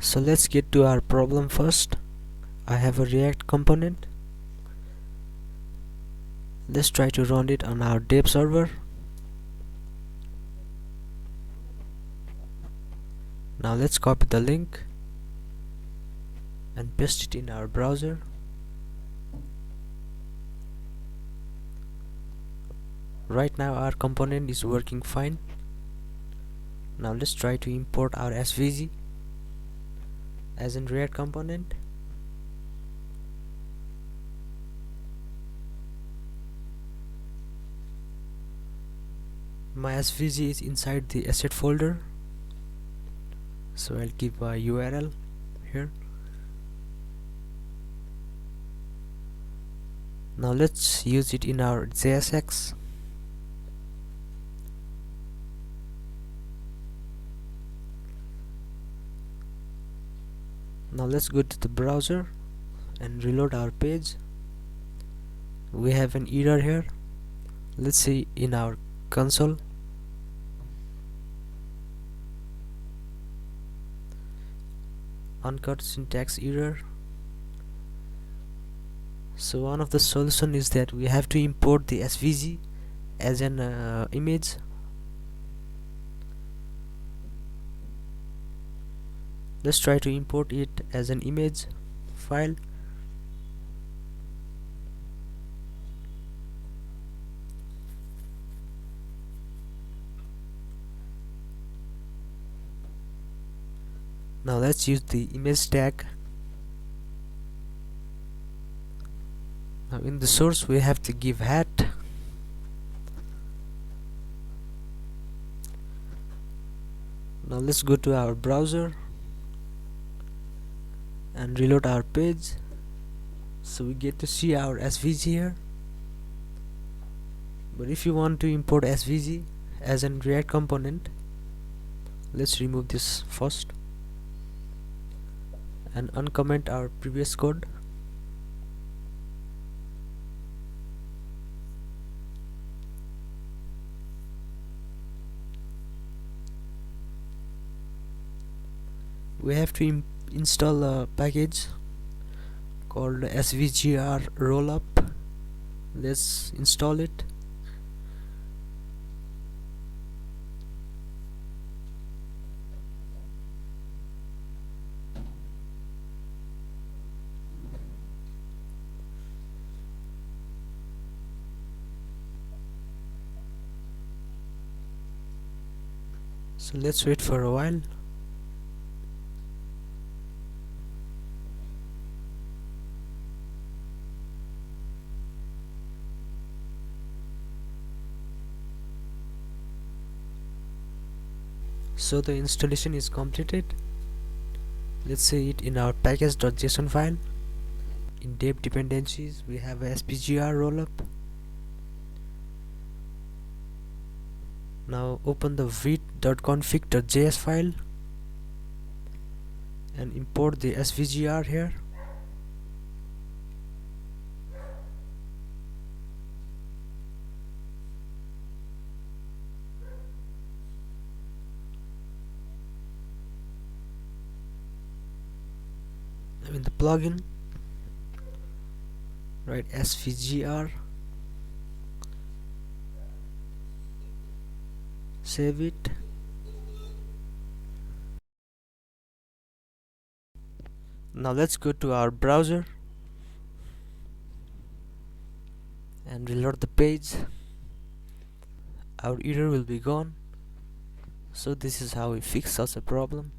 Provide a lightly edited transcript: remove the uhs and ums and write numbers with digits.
So let's get to our problem first. I have a React component. Let's try to run it on our dev server. Now let's copy the link and paste it in our browser. Right now our component is working fine. Now let's try to import our SVG as in React component. My SVG is inside the asset folder, so I'll give a URL here. Now let's use it in our JSX. Now let's go to the browser and reload our page. We have an error here. Let's see in our console. Uncaught syntax error. So one of the solution is that we have to import the SVG as an image. Let's try to import it as an image file. Now let's use the image tag. Now in the source we have to give hat. Now let's go to our browser and reload our page, so we get to see our SVG here. But if you want to import SVG as a React component, let's remove this first and uncomment our previous code. We have to install a package called SVGR rollup. Let's install it. So let's wait for a while. So the installation is completed. Let's see it in our package.json file. In dev dependencies we have a SVGR rollup. Now open the vite.config.js file and import the SVGR here. In the plugin, write SVGR, save it. Now let's go to our browser and reload the page. Our error will be gone. So this is how we fix such a problem.